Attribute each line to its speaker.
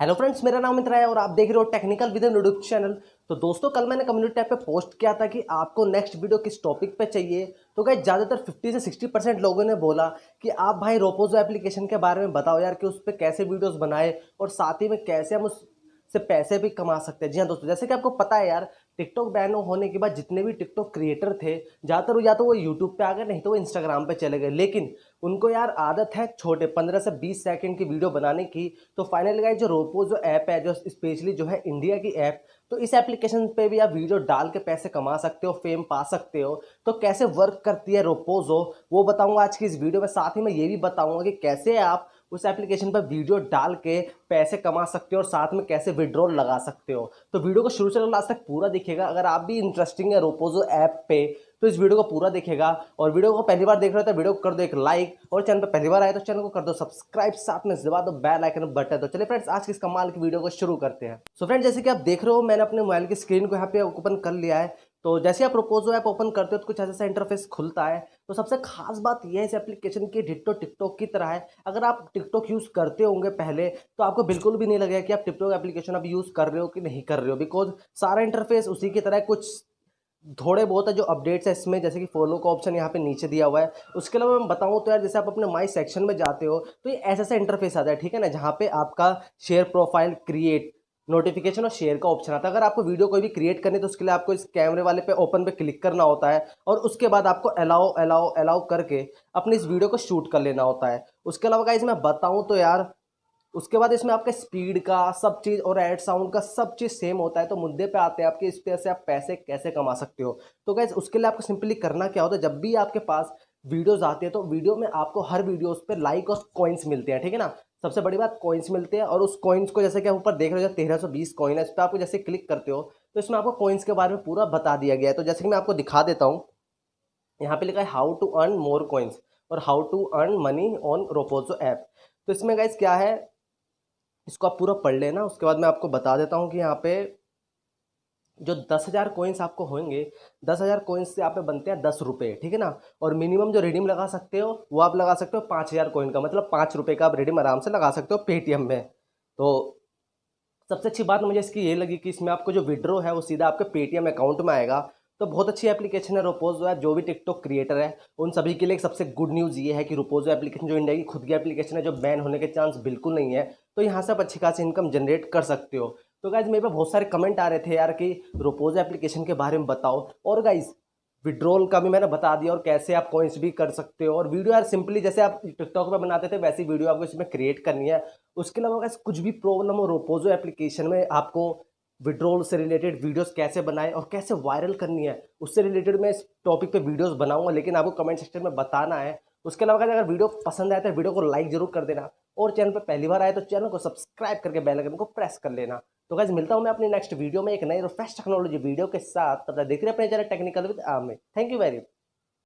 Speaker 1: Hello friends, मेरा नाम अमित है और आप देख रहे हो टेक्निकल विद यूट्यूब चैनल। तो दोस्तों, कल मैंने कम्युनिटी टैब पे पोस्ट किया था कि आपको नेक्स्ट वीडियो किस टॉपिक पे चाहिए। तो गाइस, ज़्यादातर 50 से 60% लोगों ने बोला कि आप भाई रोपोजो एप्लीकेशन के बारे में बताओ यार, कि उस पर कैसे वीडियोस बनाए और साथ ही में कैसे हम उससे पैसे भी कमा सकते हैं। जी हाँ दोस्तों, जैसे कि आपको पता है यार, टिकटॉक बैन होने के बाद जितने भी टिकटॉक क्रिएटर थे, ज़्यादातर या तो वो यूट्यूब पे आ गए, नहीं तो वो इंस्टाग्राम पे चले गए। लेकिन उनको यार आदत है छोटे 15 से 20 सेकंड की वीडियो बनाने की। तो फाइनली गाइस, जो रोपोजो ऐप है, जो स्पेशली जो है इंडिया की ऐप, तो इस एप्लीकेशन पे भी आप वीडियो डाल के पैसे कमा सकते हो, फेम पा सकते हो। तो कैसे वर्क करती है रोपोजो, वो बताऊंगा आज की इस वीडियो में। साथ ही मैं ये भी बताऊंगा कि कैसे आप उस एप्लीकेशन पर वीडियो डाल के पैसे कमा सकते हो और साथ में कैसे विड्रॉल लगा सकते हो। तो वीडियो को शुरू से लास्ट तक पूरा देखिएगा। अगर आप भी इंटरेस्टिंग है रोपोजो ऐप पे, तो इस वीडियो को पूरा देखिएगा। और वीडियो को पहली बार देख रहे हो तो वीडियो को कर दो एक लाइक, और चैनल पर पहली बार आए तो चैनल को कर दो सब्सक्राइब, साथ में दबा दो बेल आइकन बटन। तो चलिए फ्रेंड्स, आज की इस कमाल की वीडियो को शुरू करते हैं। सो फ्रेंड्स, जैसे कि आप देख रहे हो, मैंने अपने मोबाइल की स्क्रीन को यहाँ पे ओपन कर लिया है। तो जैसे आप रोपोजो ऐप ओपन करते हो तो कुछ ऐसा इंटरफेस खुलता है। तो सबसे खास बात यह है इस एप्लीकेशन की, डिट्टो टिकटॉक की तरह है। अगर आप टिकटॉक यूज़ करते होंगे पहले, तो आपको बिल्कुल भी नहीं लगेगा कि आप टिकटॉक एप्लीकेशन अब यूज़ कर रहे हो कि नहीं कर रहे हो, बिकॉज सारा इंटरफेस उसी की तरह है। कुछ थोड़े बहुत है जो अपडेट्स है इसमें, जैसे कि फॉलो का ऑप्शन यहाँ पे नीचे दिया हुआ है। उसके अलावा मैं बताऊँ तो यार, जैसे आप अपने माई सेक्शन में जाते हो तो ये ऐसा इंटरफेस आता है, ठीक है ना, जहाँ पे आपका शेयर प्रोफाइल, क्रिएट, नोटिफिकेशन और शेयर का ऑप्शन आता है। अगर आपको वीडियो कोई भी क्रिएट करनी है तो उसके लिए आपको इस कैमरे वाले पे ओपन पे क्लिक करना होता है, और उसके बाद आपको अलाउ अलाउ अलाउ करके अपनी इस वीडियो को शूट कर लेना होता है। उसके अलावा गाइस मैं बताऊं तो यार, उसके बाद इसमें आपके स्पीड का सब चीज़ और एड साउंड का सब चीज़ सेम होता है। तो मुद्दे पे आते हैं आपके, इस पे से आप पैसे कैसे कमा सकते हो। तो गाइज, उसके लिए आपको सिंपली करना क्या होता है, जब भी आपके पास वीडियोस आती है तो वीडियो में आपको हर वीडियोस पे लाइक और कॉइन्स मिलते हैं, ठीक है ना। सबसे बड़ी बात, कॉइन्स मिलते हैं। और उस कॉइन्स को, जैसे कि आप ऊपर देख रहे हो 1320 कॉइन है, इस पर आपको जैसे क्लिक करते हो तो इसमें आपको कॉइन्स के बारे में पूरा बता दिया गया है। तो जैसे कि मैं आपको दिखा देता हूँ, यहाँ पे लिखा है how to earn more coins और how to earn money on Roposo app. तो इसमें गाइज क्या है, इसको आप पूरा पढ़ लेना। उसके बाद मैं आपको बता देता हूँ कि यहाँ पे जो 10,000 कोइंस आपको होंगे, 10,000 कोइंस से आप पे बनते हैं 10 रुपये, ठीक है ना। और मिनिमम जो रिडीम लगा सकते हो वो आप लगा सकते हो 5,000 कोइन का, मतलब 5 रुपये का आप रिडीम आराम से लगा सकते हो पेटीएम में। तो सबसे अच्छी बात मुझे इसकी ये लगी कि इसमें आपको जो विड्रॉ है वो सीधा आपके पेटीएम अकाउंट में आएगा। तो बहुत अच्छी एप्लीकेशन है रोपोजो है। जो भी टिकटॉक क्रिएटर है उन सभी के लिए एक सबसे गुड न्यूज़ ये है कि रोपोजो एप्लीकेशन जो इंडिया की खुद की एप्लीकेशन है, जो बैन होने के चांस बिल्कुल नहीं है। तो यहाँ से आप अच्छी खासी इनकम जनरेट कर सकते हो। तो गाइज, मेरे पे बहुत सारे कमेंट आ रहे थे यार कि रोपोजो एप्लीकेशन के बारे में बताओ। और गाइज, विड्रॉल का भी मैंने बता दिया और कैसे आप कॉइन्स भी कर सकते हो। और वीडियो यार सिंपली जैसे आप टिकटॉक पे बनाते थे वैसी वीडियो आपको इसमें क्रिएट करनी है। उसके अलावा अगर कुछ भी प्रॉब्लम हो रोपोजो एप्लीकेशन में, आपको विड्रॉल से रिलेटेड वीडियोस कैसे बनाए और कैसे वायरल करनी है, उससे रिलेटेड मैं इस टॉपिक पे वीडियोस बनाऊंगा, लेकिन आपको कमेंट सेक्शन में बताना है। उसके अलावा अगर वीडियो पसंद आए तो वीडियो को लाइक जरूर कर देना, और चैनल पर पहली बार आए तो चैनल को सब्सक्राइब करके बेल आइकन को प्रेस कर लेना। तो गाइस, मिलता हूं मैं अपनी नेक्स्ट वीडियो में एक नई और फ्रेश टेक्नोलॉजी वीडियो के साथ। तब तक देख रहे हैं अपने channel technical with Amit. Thank you very much.